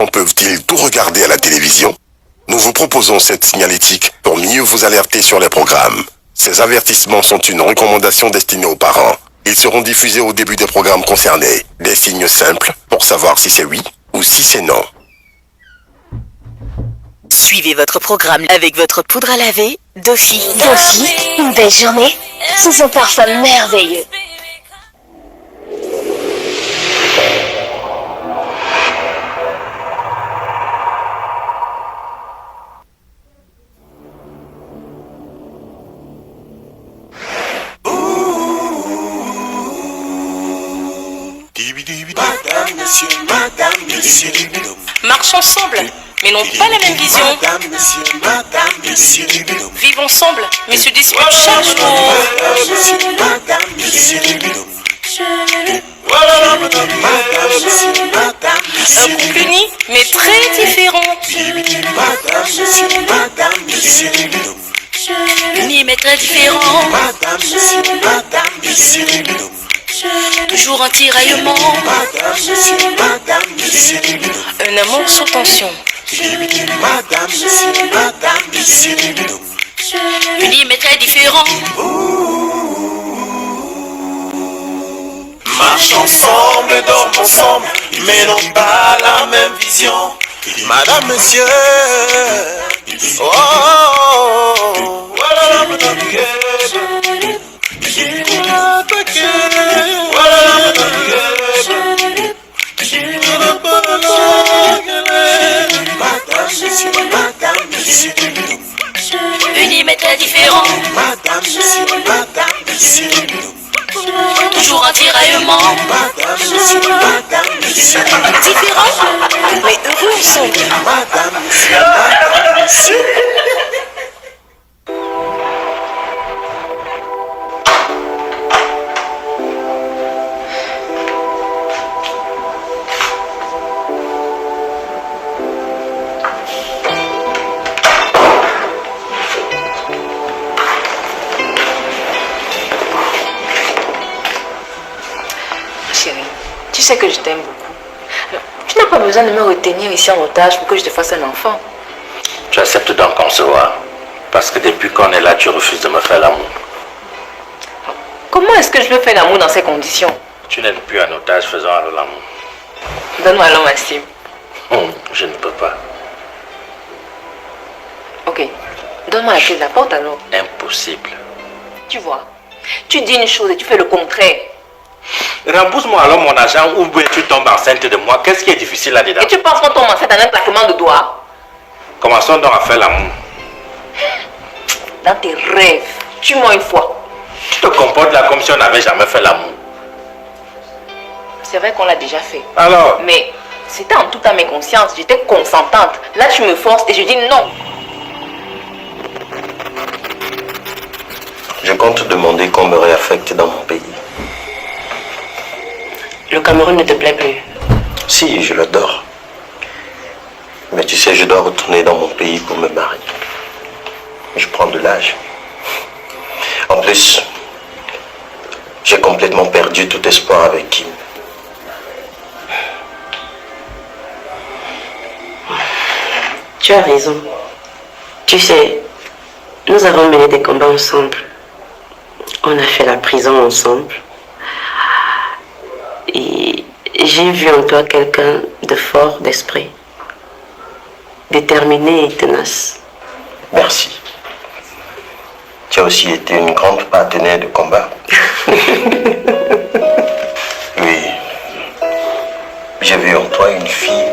enfants peuvent-ils tout regarder à la télévision? Nous vous proposons cette signalétique pour mieux vous alerter sur les programmes. Ces avertissements sont une recommandation destinée aux parents. Ils seront diffusés au début des programmes concernés. Des signes simples pour savoir si c'est oui ou si c'est non. Suivez votre programme avec votre poudre à laver Dofi. Dofi, une belle journée sous son parfum merveilleux. Marche ensemble, mais n'ont pas la même vision. Vivent ensemble, mais se disputent chaque jour. Un couple uni, mais très différent. Uni, mais très différent. Toujours un tiraillement. Un amour sous tension. Unis mais très différent. Marche ensemble, dorment ensemble, mais n'ont pas la même vision. Madame, monsieur. Oh, oh, oh. Voilà, madame, Unis mais très différents. Toujours un tiraillement. Différents, mais heureux ensemble. Tu sais que je t'aime beaucoup. Alors, tu n'as pas besoin de me retenir ici en otage pour que je te fasse un enfant. Tu acceptes donc qu'on se voit. Parce que depuis qu'on est là, tu refuses de me faire l'amour. Comment est-ce que je veux faire l'amour dans ces conditions? Tu n'es plus un otage, faisons alors l'amour. Donne-moi alors ma cime. Je ne peux pas. Ok. Donne-moi la clé de la porte alors. Impossible. Tu vois, tu dis une chose et tu fais le contraire. Rembourse-moi alors mon argent ou bien tu tombes enceinte de moi. Qu'est-ce qui est difficile là-dedans? Et tu penses qu'on tombe enceinte en un claquement de doigts? Commençons donc à faire l'amour. Dans tes rêves, tue-moi une fois. Tu te comportes là comme si on n'avait jamais fait l'amour. C'est vrai qu'on l'a déjà fait. Alors? Mais c'était en toute âme et conscience, j'étais consentante. Là tu me forces et je dis non. Je compte demander qu'on me réaffecte dans mon pays. Le Cameroun ne te plaît plus? Si, je l'adore. Mais tu sais, je dois retourner dans mon pays pour me marier. Je prends de l'âge. En plus, j'ai complètement perdu tout espoir avec Kim. Tu as raison. Tu sais, nous avons mené des combats ensemble. On a fait la prison ensemble. Et j'ai vu en toi quelqu'un de fort d'esprit, déterminé et tenace. Merci. Tu as aussi été une grande partenaire de combat. Oui. J'ai vu en toi une fille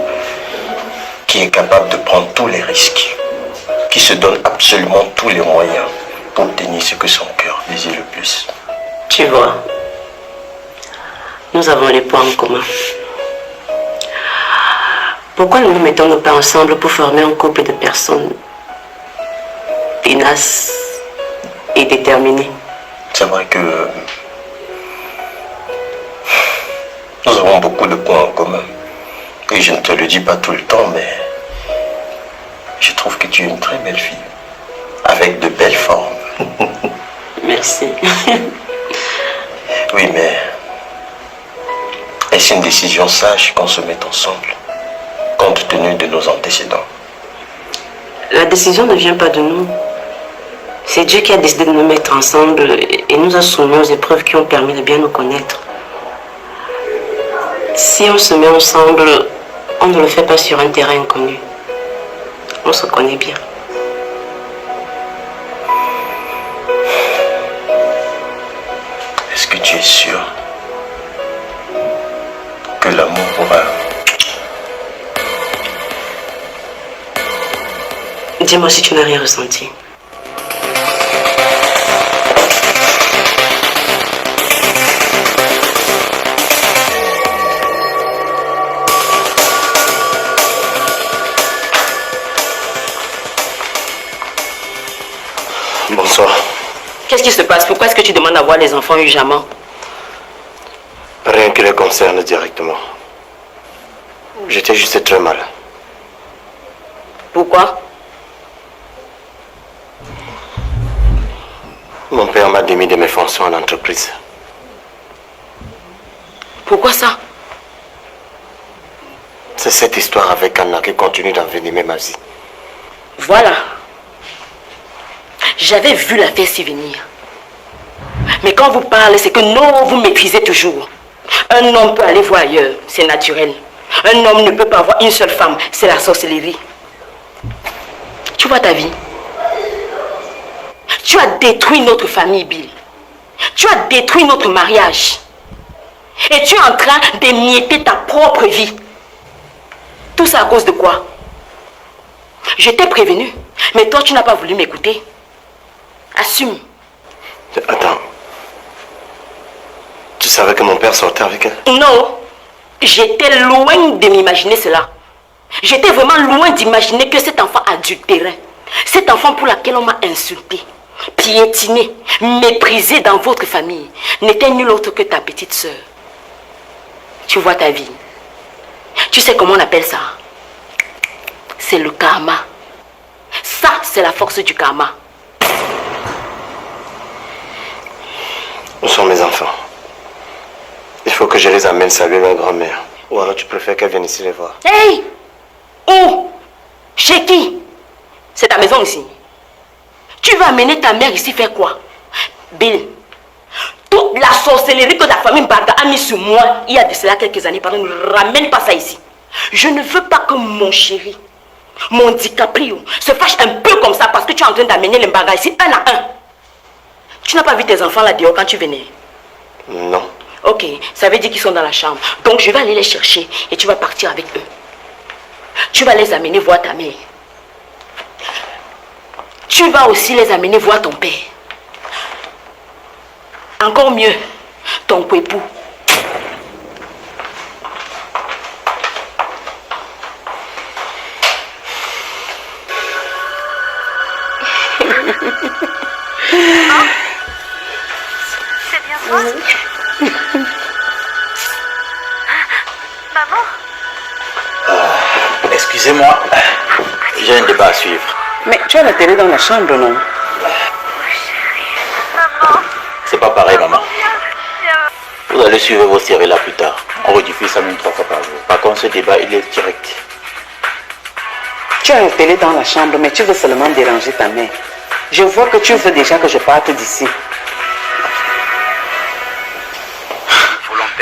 qui est capable de prendre tous les risques, qui se donne absolument tous les moyens pour obtenir ce que son cœur désire le plus. Tu vois, nous avons les points en commun. Pourquoi ne nous mettons-nous pas ensemble pour former un couple de personnes tenaces et déterminées? C'est vrai que nous avons beaucoup de points en commun. Et je ne te le dis pas tout le temps, mais je trouve que tu es une très belle fille, avec de belles formes. Merci. Oui, mais est-ce une décision sage qu'on se mette ensemble? compte tenu de nos antécédents. La décision ne vient pas de nous. C'est Dieu qui a décidé de nous mettre ensemble et nous a soumis aux épreuves qui ont permis de bien nous connaître. Si on se met ensemble, on ne le fait pas sur un terrain inconnu. On se connaît bien. Est-ce que tu es sûr que l'amour pourra... Dis-moi si tu n'as rien ressenti. Bonsoir. Qu'est-ce qui se passe? Pourquoi est-ce que tu demandes à voir les enfants urgemment? Rien qui les concerne directement. J'étais juste très mal. Pourquoi? Mon père m'a démis de mes fonctions en entreprise. Pourquoi ça? C'est cette histoire avec Anna qui continue d'envenimer ma vie. Voilà. J'avais vu l'affaire s'y venir. Mais quand vous parlez, c'est que non, vous méprisez toujours. Un homme peut aller voir ailleurs, c'est naturel. Un homme ne peut pas avoir une seule femme, c'est la sorcellerie. Tu vois ta vie? Tu as détruit notre famille, Bill. Tu as détruit notre mariage. Et tu es en train d'émietter ta propre vie. Tout ça à cause de quoi? Je t'ai prévenu, mais toi tu n'as pas voulu m'écouter. Assume. Attends. Tu savais que mon père sortait avec elle? Non. J'étais loin de m'imaginer cela. J'étais vraiment loin d'imaginer que cet enfant adultérait. Cet enfant pour laquelle on m'a insulté, piétiné, méprisé dans votre famille, n'était nul autre que ta petite sœur. Tu vois ta vie. Tu sais comment on appelle ça? C'est le karma. Ça, c'est la force du karma. Où sont mes enfants? Il faut que je les amène saluer leur grand-mère. Ou alors tu préfères qu'elle vienne ici les voir? Hey! Où? Chez qui? C'est ta maison ici. Tu vas amener ta mère ici faire quoi? Bill, toute la sorcellerie que la famille Barga a mis sur moi il y a de cela quelques années, pardon, ne ramène pas ça ici. Je ne veux pas que mon chéri, mon DiCaprio, se fâche un peu comme ça parce que tu es en train d'amener les Barga ici un à un. Tu n'as pas vu tes enfants là dehors quand tu venais? Non. Ok, ça veut dire qu'ils sont dans la chambre. Donc je vais aller les chercher et tu vas partir avec eux. Tu vas les amener voir ta mère. Tu vas aussi les amener voir ton père. Encore mieux, ton époux. C'est bien toi? Maman? Excusez-moi, j'ai un débat à suivre. Mais tu as la télé dans la chambre, non? C'est pas pareil, maman. Vous allez suivre vos séries là plus tard. On rediffuse ça même 3 fois par jour. Par contre, ce débat, il est direct. Tu as la télé dans la chambre, mais tu veux seulement déranger ta mère. Je vois que tu veux déjà que je parte d'ici.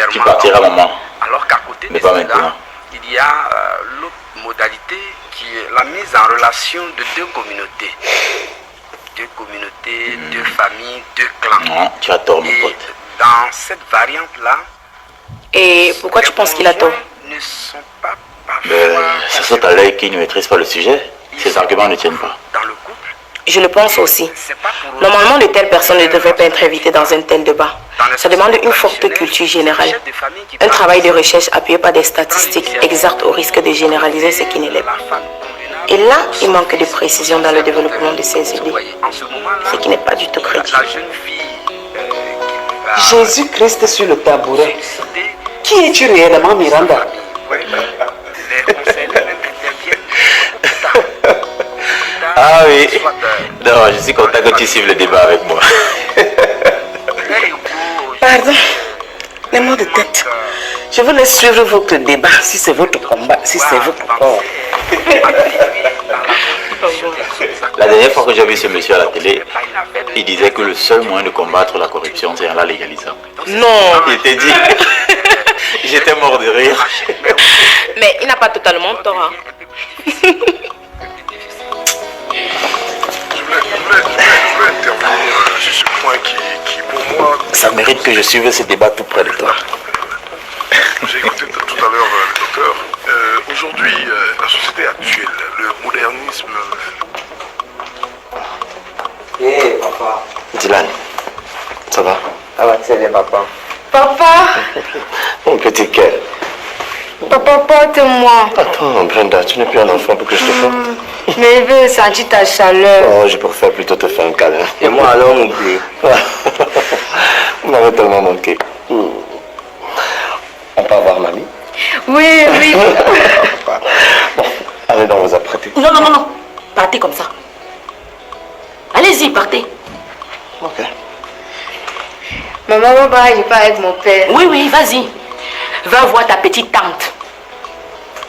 Tu partiras, maman. Alors qu'à côté mais de pas cela, maintenant. il y a l'autre modalité qui est la mise en relation de deux communautés. Deux communautés, deux familles, deux clans. Non, tu as tort, mon pote. Dans cette variante-là, Et pourquoi tu penses qu'il a tort? ne sont pas Ça saute à l'œil qui ne maîtrise pas le sujet. Ces arguments ne tiennent pas. dans le couple. Je le pense aussi. Normalement, de telles personnes ne devraient pas être invitées dans un tel débat. Ça demande une forte culture générale. Un travail de recherche appuyé par des statistiques exactes au risque de généraliser ce qui ne l'est pas. Et là, il manque de précision dans le développement de ces idées, ce qui n'est pas du tout crédible. Jésus-Christ sur le tabouret. Qui es-tu réellement, Miranda? Ah oui. Non, je suis content que tu suives le débat avec moi. Pardon, les maux de tête. Je voulais suivre votre débat, si c'est votre combat, si c'est votre corps. La dernière fois que j'ai vu ce monsieur à la télé, il disait que le seul moyen de combattre la corruption, c'est en la légalisant. Non. Il était dit. J'étais mort de rire. Mais il n'a pas totalement tort. Hein. Je voulais intervenir sur ce point qui pour moi... Ça mérite que je suive ce débat tout près de toi. J'ai écouté tout à l'heure le docteur. Aujourd'hui, la société actuelle, le modernisme... Hé, papa. Dylan, ça va? Ah ouais, c'est bien, papa. Papa, Mon petit cœur. papa, porte-moi. Attends, Brenda, tu n'es plus un enfant pour que je te fasse. Mais je veux sentir ta chaleur. Oh, je préfère plutôt te faire un câlin. Et moi alors, mon bleu. Vous m'avez tellement manqué. On peut avoir mamie? Oui, oui. Bon, allez donc vous apprêter. Non, non, non, non. Partez comme ça. Allez-y, partez. Ok. Maman, je pars avec mon père. Oui, oui, vas-y. Va voir ta petite tante.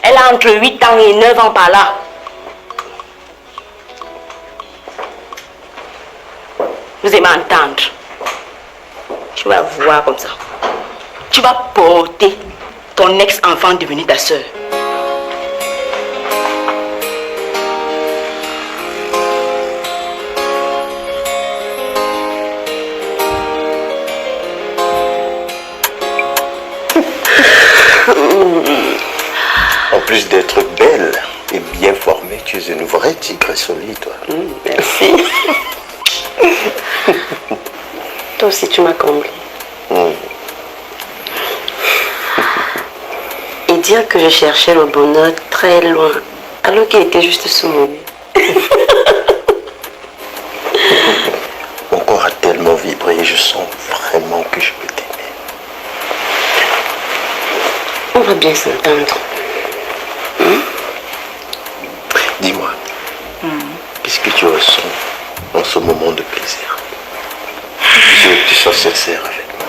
Elle a entre 8 ans et 9 ans par là. Vous aimez entendre. Tu vas voir comme ça. Tu vas porter ton ex-enfant devenu ta soeur. En plus d'être belle et bien formée, tu es une vraie tigre solide, toi. Merci. Toi aussi, tu m'as comblé. Et dire que je cherchais le bonheur très loin, alors qu'il était juste sous mon nez. Mon corps a tellement vibré et je sens vraiment que je peux t'aimer. On va bien s'entendre. Dis-moi, qu'est-ce que tu ressens en ce moment de plaisir? Je veux que tu sois sincère avec moi.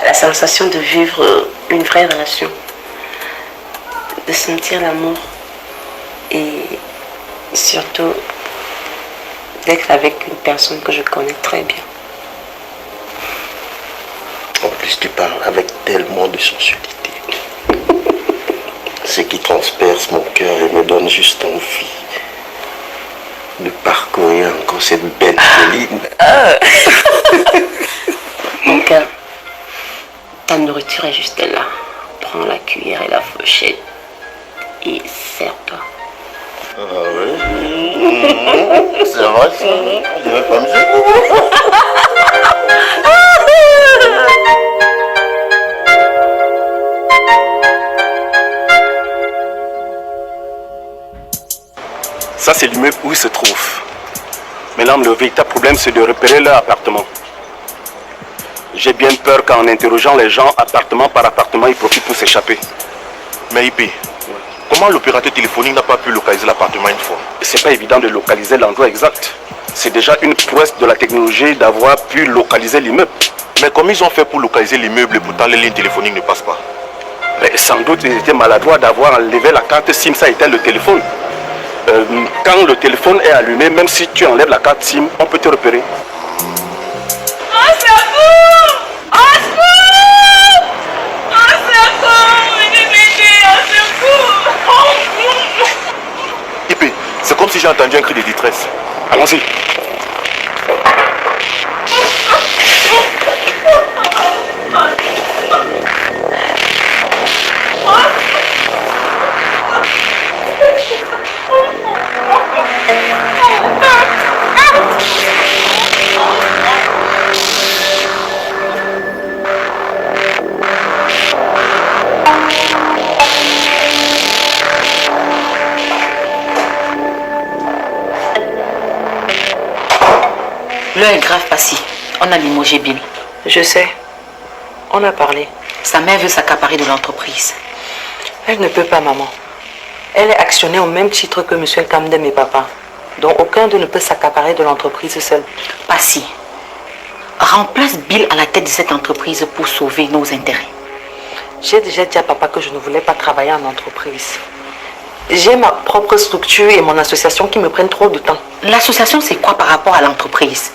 La sensation de vivre une vraie relation, de sentir l'amour et surtout d'être avec une personne que je connais très bien. En plus, tu parles avec tellement de sensualité. Ce qui transperce mon cœur et me donne juste envie de parcourir encore cette belle colline. Mon cœur, ta nourriture est juste là. Prends la cuillère et la fourchette et sers-toi. Ah oui? C'est vrai ça? Je vais pas me dire. Ça, c'est l'immeuble où ils se trouvent. Maintenant, le véritable problème, c'est de repérer leur appartement. J'ai bien peur qu'en interrogeant les gens, appartement par appartement, ils profitent pour s'échapper. Mais IP, comment l'opérateur téléphonique n'a pas pu localiser l'appartement une fois? C'est pas évident de localiser l'endroit exact. C'est déjà une prouesse de la technologie d'avoir pu localiser l'immeuble. Mais comment ils ont fait pour localiser l'immeuble et pourtant les lignes téléphoniques ne passent pas? Mais sans doute, ils étaient maladroits d'avoir enlevé la carte SIM, ça éteint le téléphone. Quand le téléphone est allumé, même si tu enlèves la carte SIM, on peut te repérer. Oh, c'est vous! Oh, c'est vous! Oh, c'est vous! Venez m'aider, oh, c'est vous! IP, c'est comme si j'ai entendu un cri de détresse. Allons-y. L'heure est grave passée. On a limogé Bill. Je sais. On a parlé. Sa mère veut s'accaparer de l'entreprise. Elle ne peut pas, maman. Elle est actionnée au même titre que M. Kamdem et papa. Donc aucun d'eux ne peut s'accaparer de l'entreprise seul. Pas si. Remplace Bill à la tête de cette entreprise pour sauver nos intérêts. J'ai déjà dit à papa que je ne voulais pas travailler en entreprise. J'ai ma propre structure et mon association qui me prennent trop de temps. L'association, c'est quoi par rapport à l'entreprise?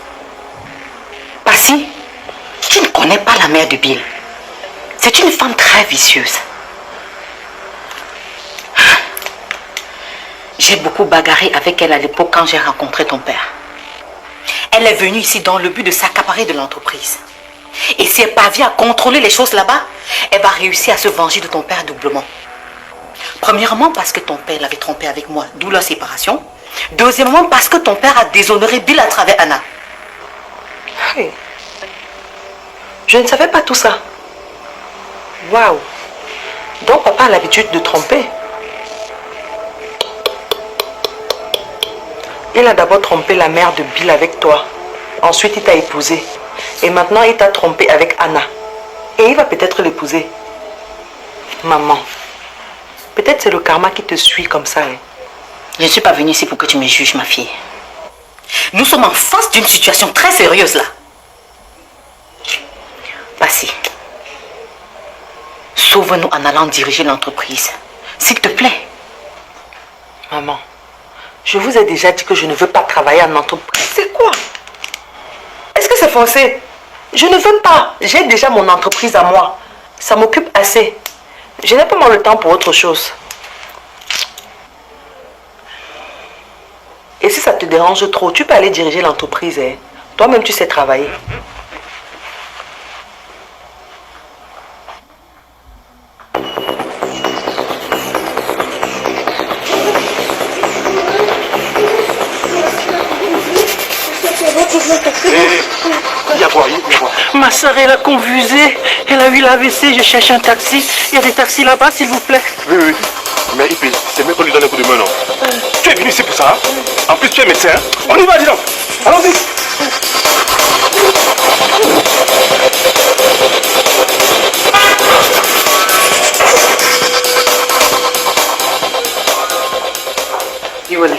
Passy, tu ne connais pas la mère de Bill. C'est une femme très vicieuse. J'ai beaucoup bagarré avec elle à l'époque quand j'ai rencontré ton père. Elle est venue ici dans le but de s'accaparer de l'entreprise. Et si elle parvient à contrôler les choses là-bas, elle va réussir à se venger de ton père doublement. Premièrement, parce que ton père l'avait trompé avec moi, d'où la séparation. Deuxièmement, parce que ton père a déshonoré Bill à travers Anna. Hey. Je ne savais pas tout ça. Waouh. Donc papa a l'habitude de tromper. Il a d'abord trompé la mère de Bill avec toi. Ensuite, il t'a épousé. Et maintenant, il t'a trompé avec Anna. Et il va peut-être l'épouser. Maman, peut-être c'est le karma qui te suit comme ça. Hein. Je ne suis pas venue ici pour que tu me juges, ma fille. Nous sommes en face d'une situation très sérieuse là. Passy, sauve-nous en allant diriger l'entreprise. S'il te plaît. Maman, je vous ai déjà dit que je ne veux pas travailler en entreprise. C'est quoi? Est-ce que c'est forcé? Je ne veux pas. J'ai déjà mon entreprise à moi. Ça m'occupe assez. Je n'ai pas moins le temps pour autre chose. Et si ça te dérange trop, tu peux aller diriger l'entreprise. Hein. Toi-même, tu sais travailler. Ma soeur, elle a convulsé. Elle a eu l'AVC. Je cherche un taxi. Il y a des taxis là-bas, s'il vous plaît. Oui, oui. Mais Ipi, c'est mieux qu'on lui donne un coup de main, non? Tu es venu ici pour ça, hein? En plus, tu es médecin. Hein? On y va, dis donc. Allons-y. Iwole,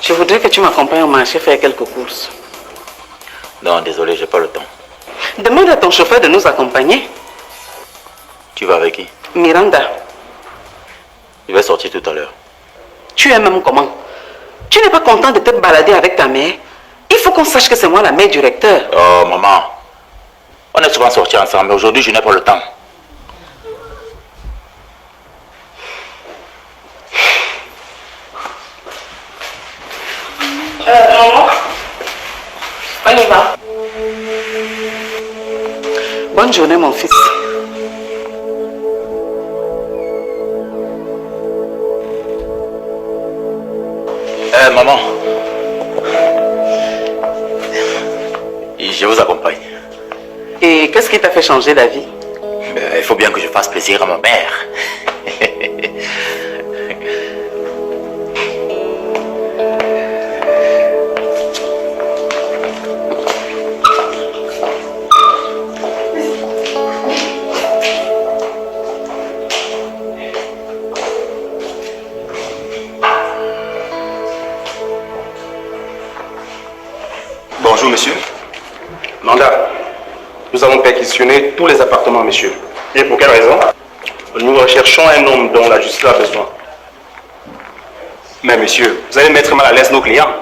je voudrais que tu m'accompagnes au marché faire quelques courses. Non, désolé, j'ai pas le temps. Demande à ton chauffeur de nous accompagner. Tu vas avec qui? Miranda. Il va sortir tout à l'heure. Tu es même comment? Tu n'es pas content de te balader avec ta mère? Il faut qu'on sache que c'est moi la mère du recteur. Oh, maman. On est souvent sortis ensemble, mais aujourd'hui, je n'ai pas le temps. Maman, on y va. Bonne journée, mon fils. Maman. Je vous accompagne. Et qu'est-ce qui t'a fait changer d'avis? Il faut bien que je fasse plaisir à ma mère. Bonjour, monsieur. Mandat. Nous avons perquisitionné tous les appartements, monsieur. Et pour quelle raison? Nous recherchons un homme dont la justice a besoin. Mais monsieur, vous allez mettre mal à l'aise nos clients.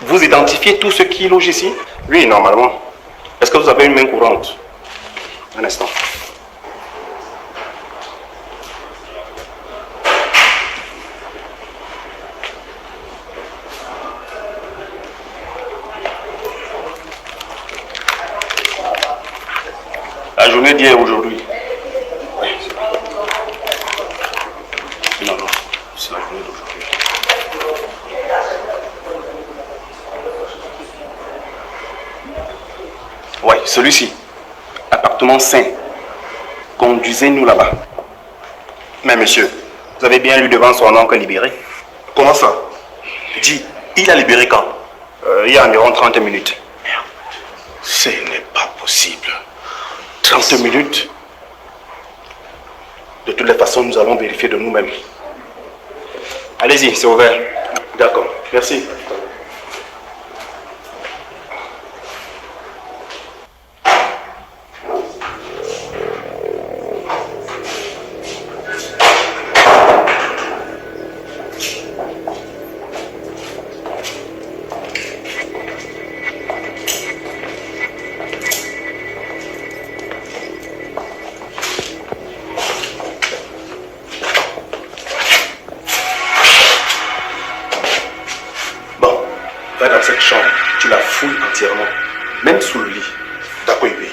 Vous identifiez tous ceux qui logent ici? Oui, normalement. Est-ce que vous avez une main courante? Un instant. La journée d'hier aujourd'hui. Non, non, c'est la journée d'aujourd'hui. Oui, celui-ci. Appartement 5. Conduisez-nous là-bas. Mais monsieur, vous avez bien lu devant son oncle libéré? Comment ça? Dis, il a libéré quand? Il y a environ 30 minutes. Merde. Ce n'est pas possible. 30 minutes. De toutes les façons, nous allons vérifier de nous-mêmes. Allez-y, c'est ouvert. D'accord, merci. Va dans cette chambre, tu la fouilles entièrement, même sous le lit. D'accord, Ibi.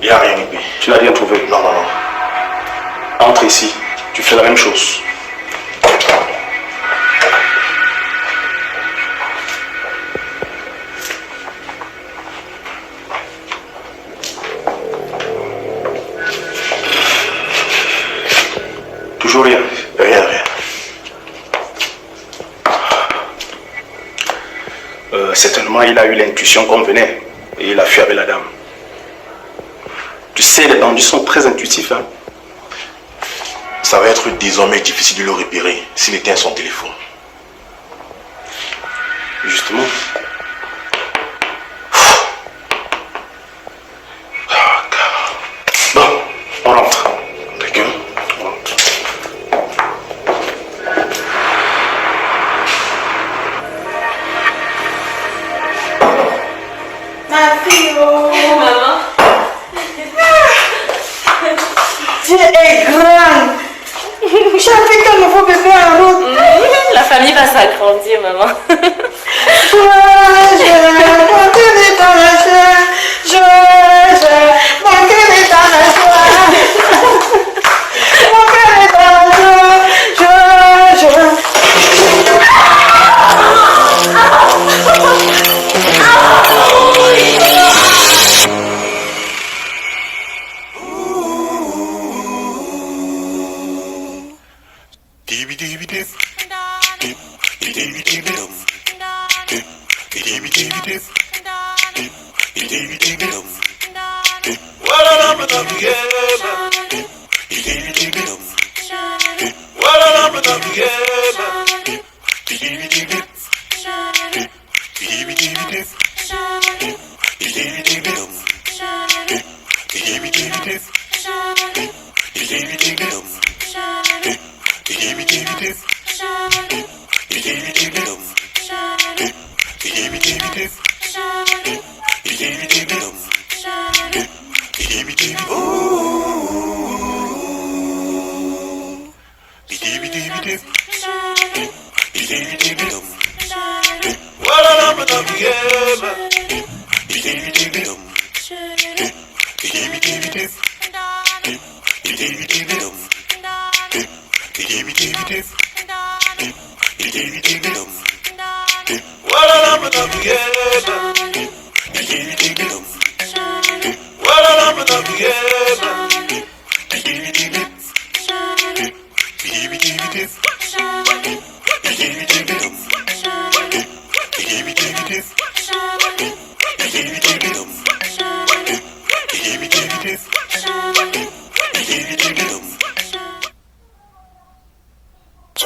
Il n'y a rien, Ibi. Tu n'as rien trouvé? Non, non, non. Entre ici. Tu fais la même chose. Toujours rien. Rien. Certainement, il a eu l'intuition qu'on venait et il a fui avec la dame. Tu sais, les bandits sont très intuitifs, hein. Ça va être désormais difficile de le repérer s'il éteint son téléphone. Justement. Bon, on rentre. D'accord. Ma fille, oh maman. Tu es grande. J'ai fait qu'un nouveau bébé en route. La famille va s'agrandir, maman. Je mon cœur est dans la joie. Mon cœur est dans la joie. Mon cœur est dans la joie.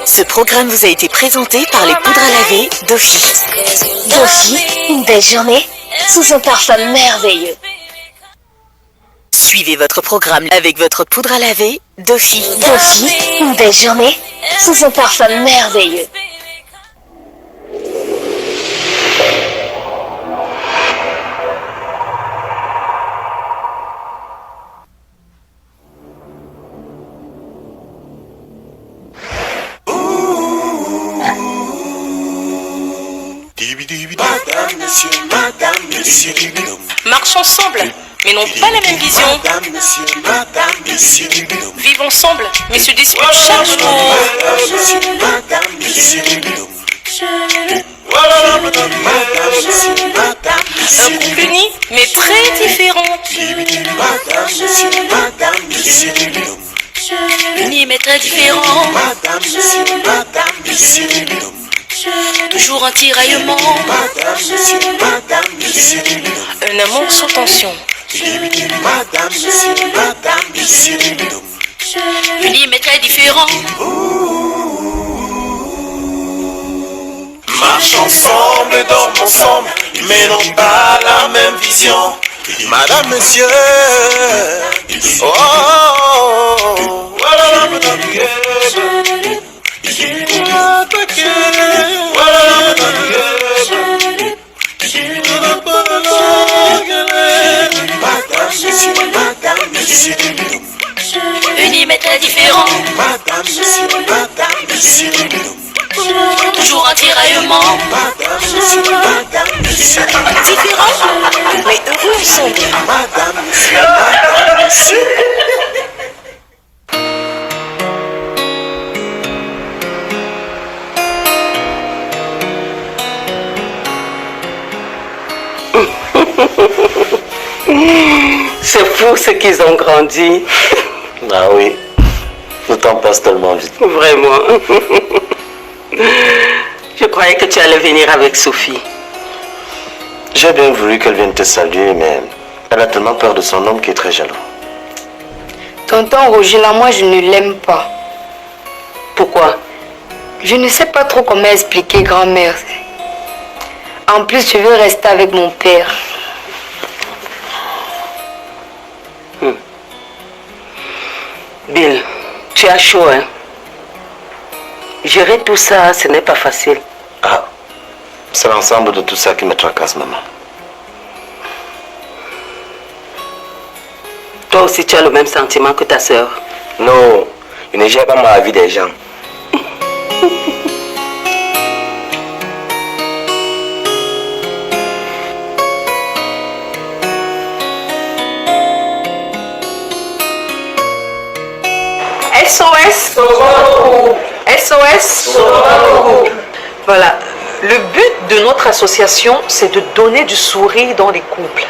Ce programme vous a été présenté par les poudres à laver Dofi. Dofi, une belle journée sous un parfum merveilleux. Suivez votre programme avec votre poudre à laver Dofi. Dofi, une belle journée sous un parfum merveilleux. Marchons ensemble, mais n'ont pas la même vision. Vivons ensemble, mais se disputent chaque jour. Un couple uni, mais très différent. mais très différent. Madame, monsieur, madame, monsieur. Toujours un tiraillement. Madame, monsieur, madame, monsieur. Un amour sous tension. Madame, monsieur, madame, monsieur. Unis mais très différent. Marche ensemble, dorment ensemble, mais n'ont pas la même vision. Madame, monsieur. Oh, voilà, madame, Unis mais très différent. Madame, monsieur, madame, monsieur. Toujours un tiraillement. Madame, monsieur, madame, monsieur. Différent, mais heureux ensemble. Madame, monsieur, madame, monsieur. C'est fou ce qu'ils ont grandi. Ah oui, le temps passe tellement vite. Vraiment. Je croyais que tu allais venir avec Sophie. J'ai bien voulu qu'elle vienne te saluer, mais elle a tellement peur de son homme qui est très jaloux. Tonton Rogila, moi je ne l'aime pas. Pourquoi? Je ne sais pas trop comment expliquer, grand-mère. En plus, je veux rester avec mon père. Bill, tu as chaud, hein? Gérer tout ça, ce n'est pas facile. Ah, c'est l'ensemble de tout ça qui me tracasse, maman. Toi aussi, tu as le même sentiment que ta sœur. Non, je ne gère pas ma vie des gens. SOS. SOS. Voilà. Le but de notre association, c'est de donner du sourire dans les couples.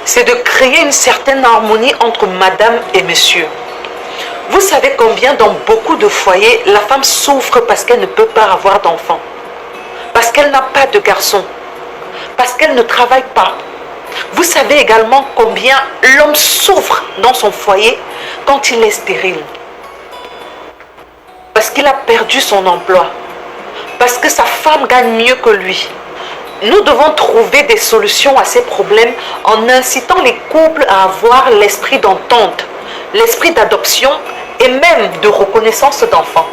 C'est de créer une certaine harmonie entre madame et monsieur. Vous savez combien dans beaucoup de foyers, la femme souffre parce qu'elle ne peut pas avoir d'enfant, parce qu'elle n'a pas de garçon, parce qu'elle ne travaille pas. Vous savez également combien l'homme souffre dans son foyer quand il est stérile. Parce qu'il a perdu son emploi, parce que sa femme gagne mieux que lui. Nous devons trouver des solutions à ces problèmes en incitant les couples à avoir l'esprit d'entente, l'esprit d'adoption et même de reconnaissance d'enfants.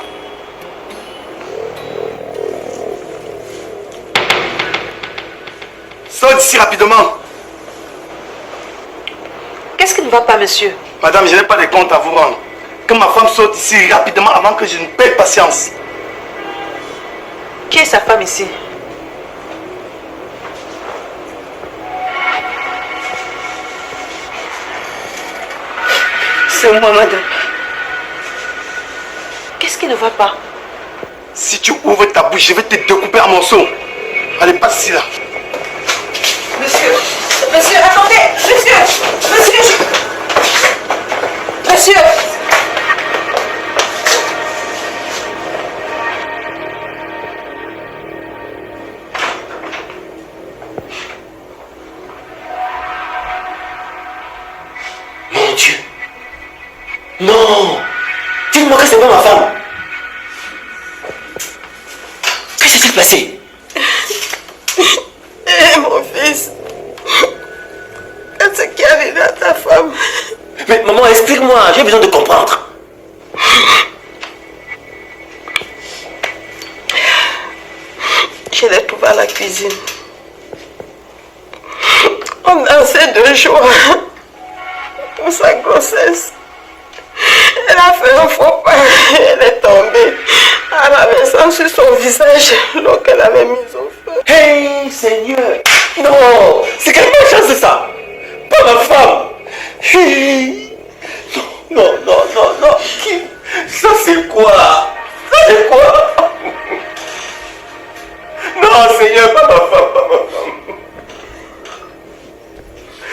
Sors d'ici rapidement. Qu'est-ce qui ne va pas, monsieur? Madame, je n'ai pas de compte à vous rendre. Que ma femme sorte ici rapidement avant que je ne paie patience. Qui est sa femme ici? C'est moi, madame. Qu'est-ce qui ne va pas? Si tu ouvres ta bouche, je vais te découper en morceaux. Allez, passe ici là. Monsieur, monsieur, attendez, monsieur, monsieur. Mon Dieu. Non. Dis-moi que c'est pas ma femme. Que s'est-il passé? Mon fils, qu'est-ce qui est arrivé à ta femme? Mais maman, explique-moi, j'ai besoin de comprendre. Je l'ai trouvée à la cuisine. On dansait 2 jours pour sa grossesse. Elle a fait un faux pas, elle est tombée. Elle avait sang sur son visage, l'eau qu'elle avait mise au feu. Hey Seigneur! Non! C'est quelle chance c'est ça? Pas ma femme! Hey. Non, non, non, non! Ça c'est quoi? Ça c'est quoi? Non Seigneur, pas ma femme, pas ma femme!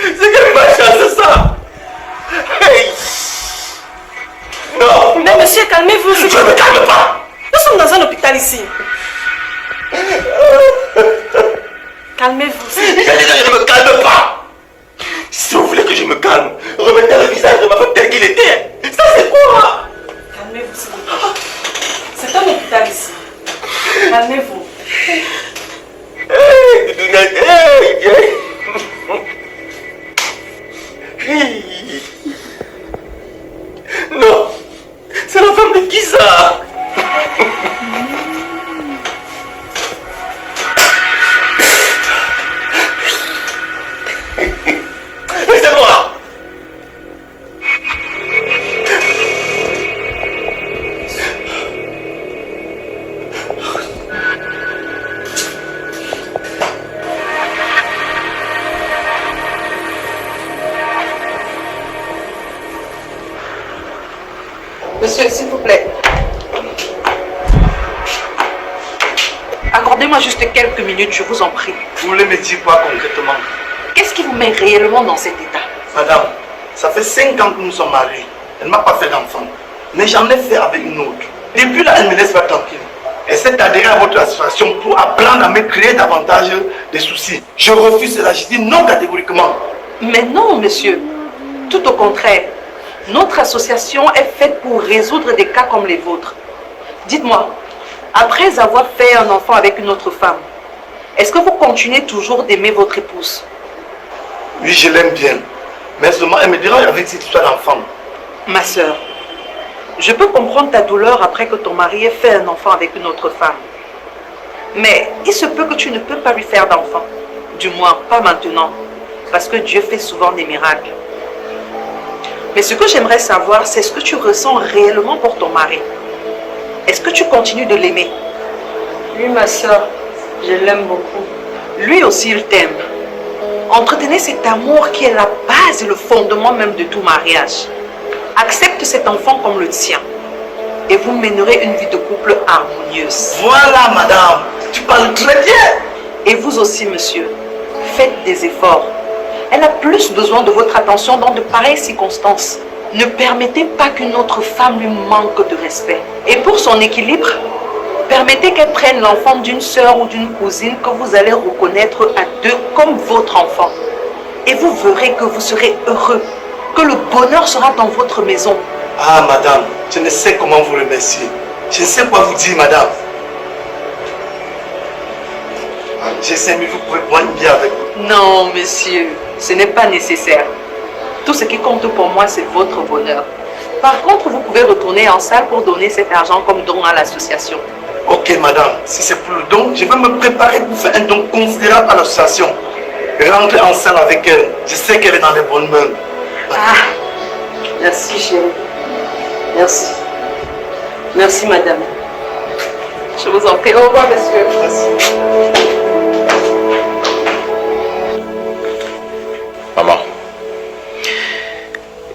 C'est quelle chance c'est ça? Hey. Non! Mais monsieur, Calmez-vous. Je ne me calme pas. Si vous voulez que je me calme, remettez le visage de ma femme tel qu'il était. Ça c'est quoi? Calmez-vous, s'il vous plaît. C'est un hôpital ici. Calmez-vous. Non, c'est la femme de qui ça? Laissez-moi. Monsieur, s'il vous plaît. Accordez-moi juste quelques minutes, je vous en prie. Vous voulez me dire quoi concrètement? Qu'est-ce qui vous met réellement dans cet état? Madame, ça fait 5 ans que nous sommes mariés. Elle ne m'a pas fait d'enfant. Mais j'en ai fait avec une autre. Depuis là, elle ne me laisse pas tranquille. Elle s'est adhérée à votre association pour apprendre à me créer davantage de soucis. Je refuse cela, je dis non catégoriquement. Mais non, monsieur. Tout au contraire. Notre association est faite pour résoudre des cas comme les vôtres. Dites-moi, après avoir fait un enfant avec une autre femme, est-ce que vous continuez toujours d'aimer votre épouse? Oui, je l'aime bien. Mais seulement, elle me dérange avec cette histoire d'enfant. Ma soeur, je peux comprendre ta douleur après que ton mari ait fait un enfant avec une autre femme. Mais il se peut que tu ne peux pas lui faire d'enfant. Du moins, pas maintenant. Parce que Dieu fait souvent des miracles. Mais ce que j'aimerais savoir, c'est ce que tu ressens réellement pour ton mari. Est-ce que tu continues de l'aimer? Oui, ma soeur, je l'aime beaucoup. Lui aussi, il t'aime. Entretenez cet amour qui est la base et le fondement même de tout mariage. Accepte cet enfant comme le tien. Et vous mènerez une vie de couple harmonieuse. Voilà, madame. Tu parles très bien. Et vous aussi, monsieur. Faites des efforts. Elle a plus besoin de votre attention dans de pareilles circonstances. Ne permettez pas qu'une autre femme lui manque de respect. Et pour son équilibre, permettez qu'elle prenne l'enfant d'une sœur ou d'une cousine que vous allez reconnaître à deux comme votre enfant. Et vous verrez que vous serez heureux, que le bonheur sera dans votre maison. Ah, madame, je ne sais comment vous remercier. Je ne sais quoi vous dire, madame. J'essaie, mais vous pouvez boire une bière avec moi. Non, monsieur, ce n'est pas nécessaire. Tout ce qui compte pour moi, c'est votre bonheur. Par contre, vous pouvez retourner en salle pour donner cet argent comme don à l'association. Ok, madame, si c'est pour le don, je vais me préparer pour faire un don considérable à l'association. Rentrez en salle avec elle. Je sais qu'elle est dans les bonnes mains. Ah, merci chérie. Merci. Merci madame. Je vous en prie. Au revoir monsieur. Merci. Maman,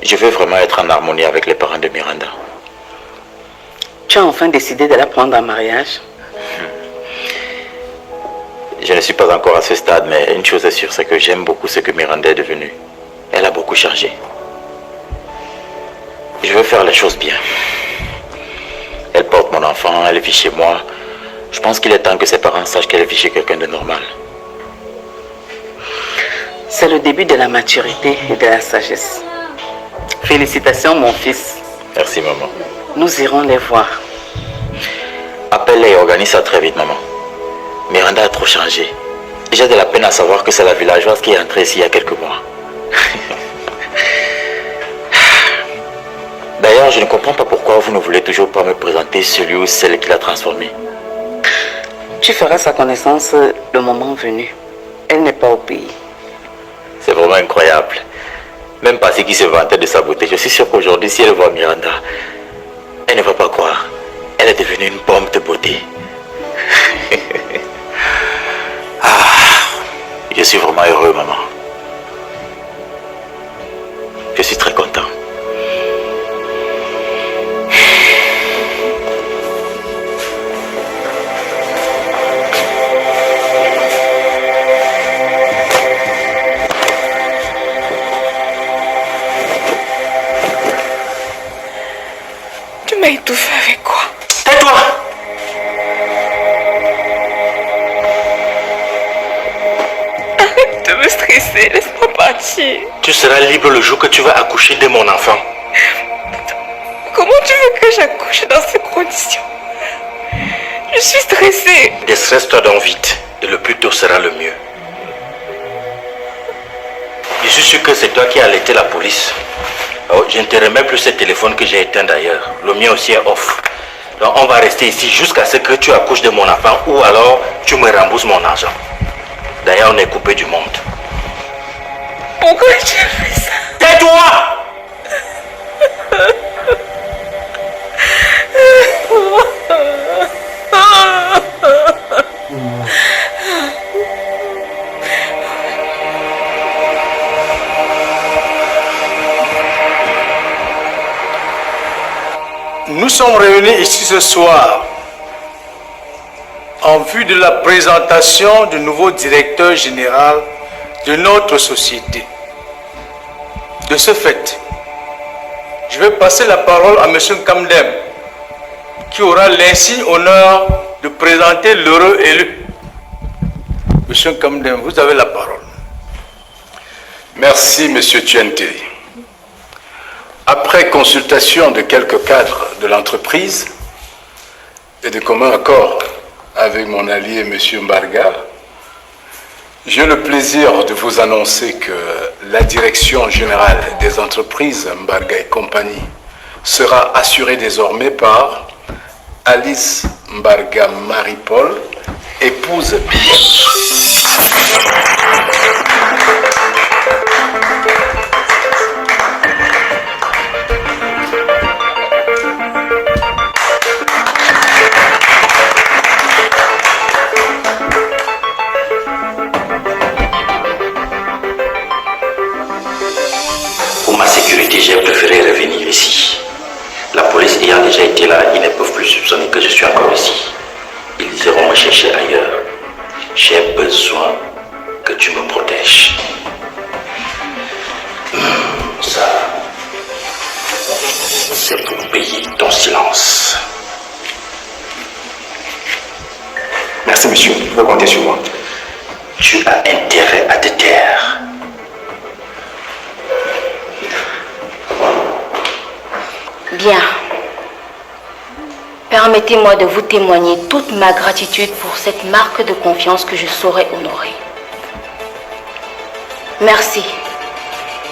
je veux vraiment être en harmonie avec les parents de Miranda. Tu as enfin décidé de la prendre en mariage? Je ne suis pas encore à ce stade, mais une chose est sûre, c'est que j'aime beaucoup ce que Miranda est devenue. Elle a beaucoup changé. Je veux faire les choses bien. Elle porte mon enfant, elle vit chez moi. Je pense qu'il est temps que ses parents sachent qu'elle vit chez quelqu'un de normal. C'est le début de la maturité et de la sagesse. Félicitations, mon fils. Merci, maman. Nous irons les voir. Appelle-les et organise ça très vite, maman. Miranda a trop changé. J'ai de la peine à savoir que c'est la villageoise qui est entrée ici il y a quelques mois. D'ailleurs, je ne comprends pas pourquoi vous ne voulez toujours pas me présenter celui ou celle qui l'a transformée. Tu feras sa connaissance le moment venu. Elle n'est pas au pays. C'est vraiment incroyable. Même Passy qui se vantait de sa beauté, je suis sûr qu'aujourd'hui, si elle voit Miranda, elle ne va pas croire. Elle est devenue une bombe de beauté. Je suis vraiment heureux, maman. Je suis très content. Tu m'as étouffé avec quoi? stressée, laisse-moi partir. Tu seras libre le jour que tu vas accoucher de mon enfant. Comment tu veux que j'accouche dans ces conditions? Je suis stressée. Déstresse-toi donc vite, et le plus tôt sera le mieux. Je suis sûr que c'est toi qui as alerté la police. Oh, je ne te remets plus ce téléphone que j'ai éteint d'ailleurs. Le mien aussi est off. Donc on va rester ici jusqu'à ce que tu accouches de mon enfant ou alors tu me rembourses mon argent. D'ailleurs, on est coupé du monde. Pourquoi tu as fait ça? Tais-toi! Nous sommes réunis ici ce soir en vue de la présentation du nouveau directeur général de notre société. De ce fait, je vais passer la parole à M. Kamdem, qui aura l'insigne honneur de présenter l'heureux élu. M. Kamdem, vous avez la parole. Merci, M. Tuente. Après consultation de quelques cadres de l'entreprise et de commun accord avec mon allié M. Mbarga, j'ai le plaisir de vous annoncer que la direction générale des entreprises Mbarga et compagnie sera assurée désormais par Alice Mbarga Marie-Paul, épouse Biel. J'ai préféré revenir ici. La police ayant déjà été là, ils ne peuvent plus soupçonner que je suis encore ici. Ils iront me chercher ailleurs. J'ai besoin que tu me protèges. Ça, c'est pour payer ton silence. Merci monsieur, vous pouvez compter sur moi. Tu as intérêt à te taire. Bien. Permettez-moi de vous témoigner toute ma gratitude pour cette marque de confiance que je saurais honorer. Merci.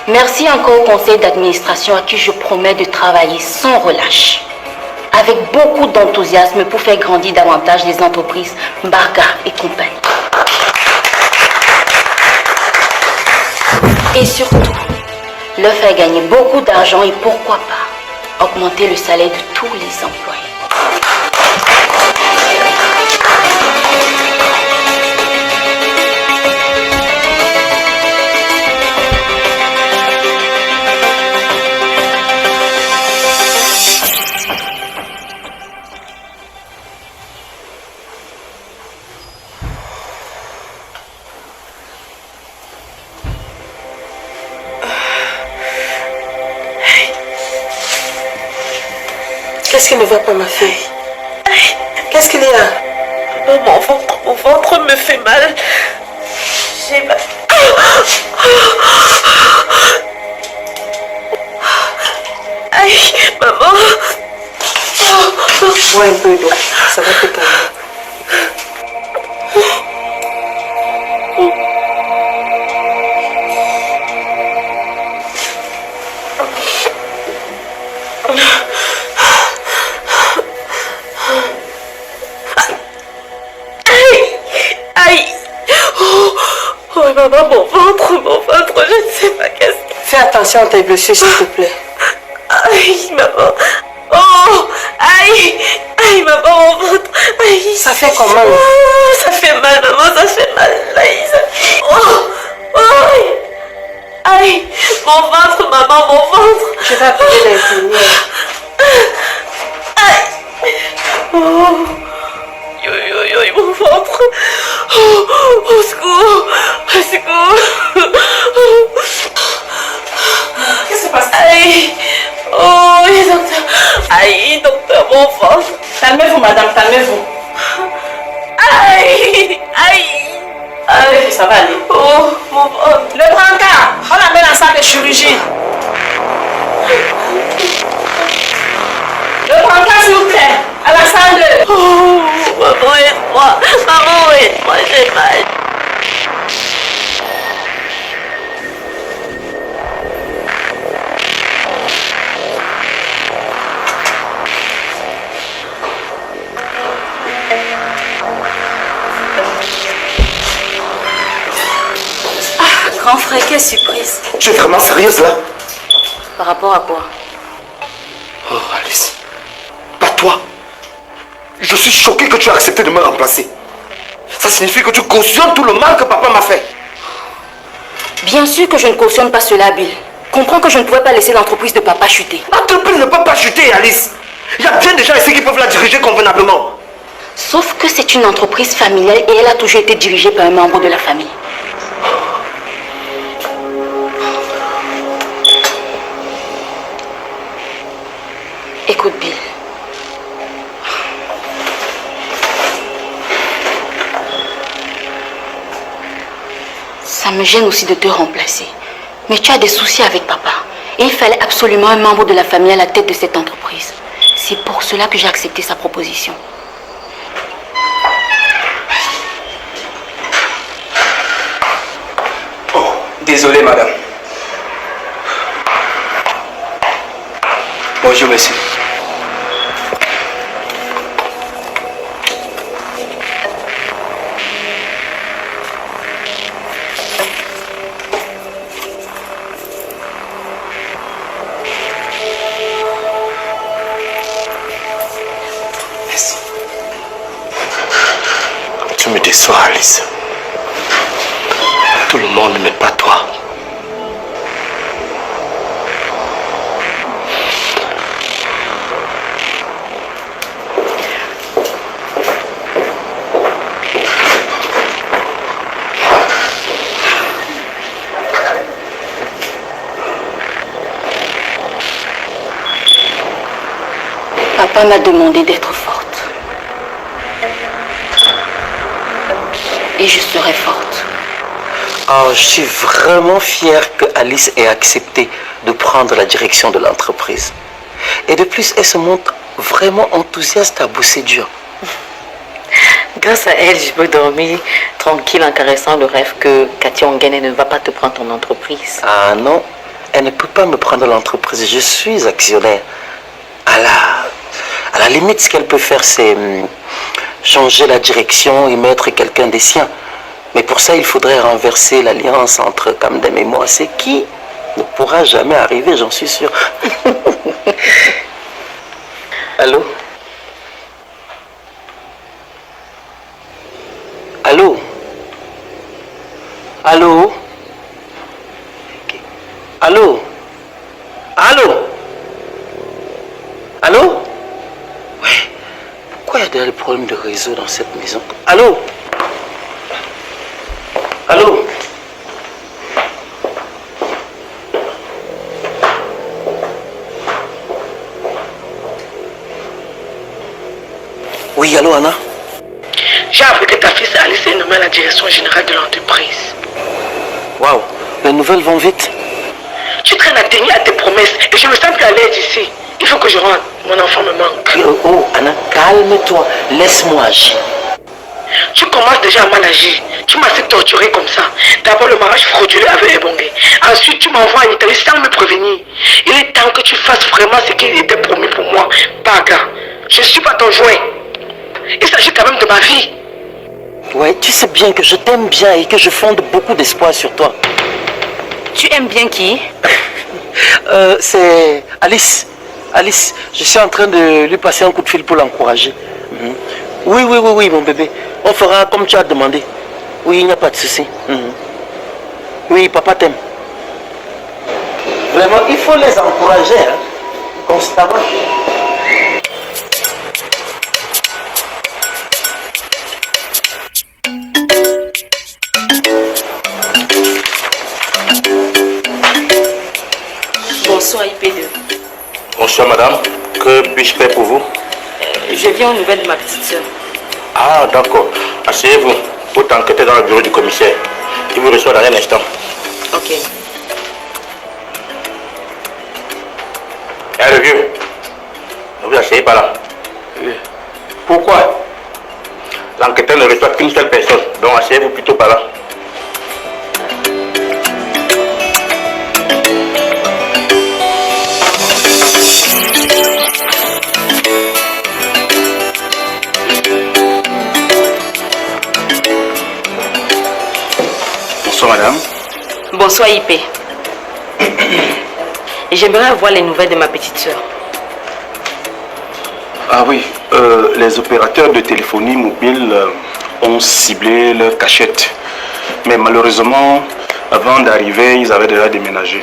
Merci encore au conseil d'administration à qui je promets de travailler sans relâche, avec beaucoup d'enthousiasme pour faire grandir davantage les entreprises Mbarga et compagnie. Et surtout, leur faire gagner beaucoup d'argent et pourquoi pas augmenter le salaire de tous les employés. Qu'est-ce qui ne va pas, ma fille? Qu'est-ce qu'il y a? Mon ventre me fait mal. J'ai mal. Aïe, maman. Bois un peu d'eau, ça va te calmer. Maman, mon ventre, je ne sais pas qu'est-ce que... Fais attention à tes blessures, s'il te plaît. Aïe, maman. Oh, aïe, maman, mon ventre. Aïe. Ça fait comment? Oh, ça fait mal, maman, ça fait mal. Aïe, ça fait... Oh, aïe, mon ventre, maman, mon ventre. Je vais appeler l'infirmière. Aïe. Oh. Mon ventre. Oh, au secours. Au secours. Qu'est-ce qui se passe? Aïe. Oh, docteur. Aïe, docteur, mon ventre. Calmez-vous, madame, calmez-vous. Aïe. Calmez-vous, ça va aller. Oh. mon ventre. Le brancard, on l'amène en salle de chirurgie. Le brancard, s'il vous plaît, à la salle 2. Oh, maman et moi. Maman et moi, j'ai mal. Grand frère, quelle surprise. Tu es vraiment sérieuse là? Par rapport à quoi? Oh Alice, pas toi. Je suis choqué que tu aies accepté de me remplacer. Ça signifie que tu cautionnes tout le mal que papa m'a fait. Bien sûr que je ne cautionne pas cela, Bill. Comprends que je ne pouvais pas laisser l'entreprise de papa chuter. L'entreprise ne peut pas chuter, Alice. Il y a bien des gens ici qui peuvent la diriger convenablement. Sauf que c'est une entreprise familiale et elle a toujours été dirigée par un membre de la famille. Écoute, Bill. Ça me gêne aussi de te remplacer. Mais tu as des soucis avec papa. Et il fallait absolument un membre de la famille à la tête de cette entreprise. C'est pour cela que j'ai accepté sa proposition. Oh, désolé, madame. Bonjour, monsieur. Merci. Tu me déçois, Alice. Tout le monde, mais pas toi. Papa m'a demandé d'être forte. Et je serai forte. Oh, je suis vraiment fière que Alice ait accepté de prendre la direction de l'entreprise. Et de plus, elle se montre vraiment enthousiaste à bosser dur. Grâce à elle, je peux dormir tranquille en caressant le rêve que Katia Ongene ne va pas te prendre ton entreprise. Ah non, elle ne peut pas me prendre l'entreprise. Je suis actionnaire. À la limite, ce qu'elle peut faire, c'est changer la direction et mettre quelqu'un des siens. Mais pour ça, il faudrait renverser l'alliance entre Kamdem et moi. Ce qui ne pourra jamais arriver, j'en suis sûr. Allô? Allô? Allô? Allô? Allô? Allô? Ouais. Pourquoi il y a des problèmes de réseau dans cette maison? Allô? Allô? Oui, allô, Anna? J'ai appris que ta fille Alice est nommée à la direction générale de l'entreprise. Waouh, les nouvelles vont vite. Tu traînes à tenir à tes promesses et je me sens plus à l'aise ici. Il faut que je rentre. Mon enfant me manque. Oh, Anna, calme-toi. Laisse-moi agir. Tu commences déjà à mal agir. Tu m'as assez torturé comme ça. D'abord le mariage frauduleux avec Ebongue. Ensuite tu m'envoies en Italie sans me prévenir. Il est temps que tu fasses vraiment ce qui était promis pour moi. Baga, je ne suis pas ton jouet. Il s'agit quand même de ma vie. Ouais, tu sais bien que je t'aime bien et que je fonde beaucoup d'espoir sur toi. Tu aimes bien qui? C'est Alice. Alice, je suis en train de lui passer un coup de fil pour l'encourager. Oui, mon bébé. On fera comme tu as demandé. Oui, il n'y a pas de souci. Oui, papa t'aime. Vraiment, il faut les encourager, hein, constamment. Bonsoir, IP2. Bonsoir madame, que puis-je faire pour vous? Je viens aux nouvelles de ma petite soeur. Ah d'accord, asseyez-vous pour t'enquêter dans le bureau du commissaire. Il vous reçoit dans un instant. Ok. Eh, le vieux, ne vous asseyez pas là. Pourquoi? L'enquêteur ne reçoit qu'une seule personne, donc asseyez-vous plutôt par là. Bonsoir madame. Bonsoir IP. J'aimerais avoir les nouvelles de ma petite soeur. Ah oui, les opérateurs de téléphonie mobile ont ciblé leur cachette. Mais malheureusement, avant d'arriver, ils avaient déjà déménagé.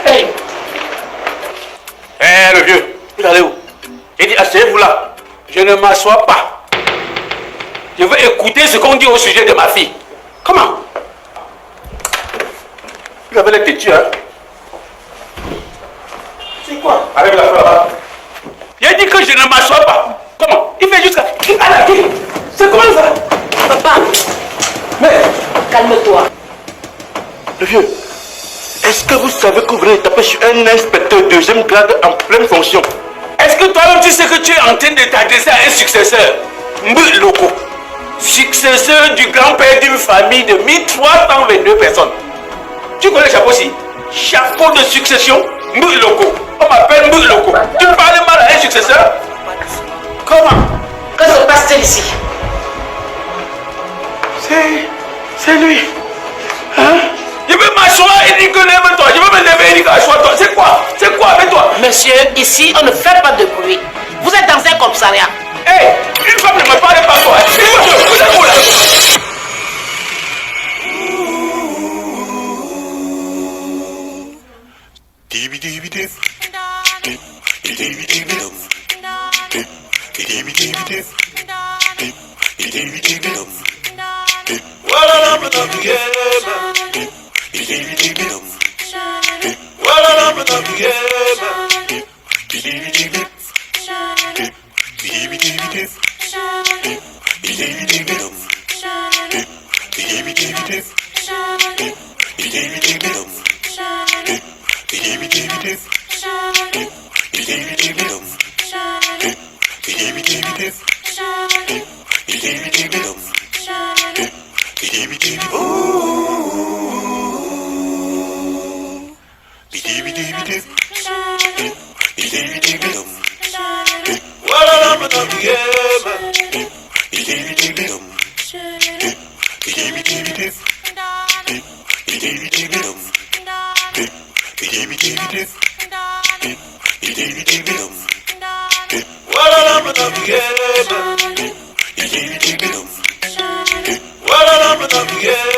Hey! Eh, le vieux, vous allez où? J'ai dit, asseyez-vous là. Je ne m'assois pas. Je veux écouter ce qu'on dit au sujet de ma fille. Comment? Vous avez les têtus, hein? C'est quoi? Avec la fleur. J'ai dit que je ne m'assois pas. Comment? Il fait jusqu'à... C'est comment ça? Papa! Mais... Calme-toi. Le vieux, est-ce que vous savez que vous venez de taper sur un inspecteur deuxième grade en pleine fonction? Est-ce que toi-même tu sais que tu es en train de t'adresser à un successeur? Mbu Loko, successeur du grand-père d'une famille de 1322 personnes. Tu connais le chapeau aussi? Chapeau de succession, Mbu Loko. On m'appelle Mbu Loko. Tu parles mal à un successeur? Comment? Que se passe-t-il ici? C'est lui. Hein? Je veux m'asseoir et dire que lève-toi. Je veux me lever et dire que assois-toi. C'est quoi? C'est quoi avec toi? Monsieur, ici, on ne fait pas de bruit. Vous êtes dans un commissariat. Hé, une femme ne me parle pas toi. Vous êtes où là? Well, I'm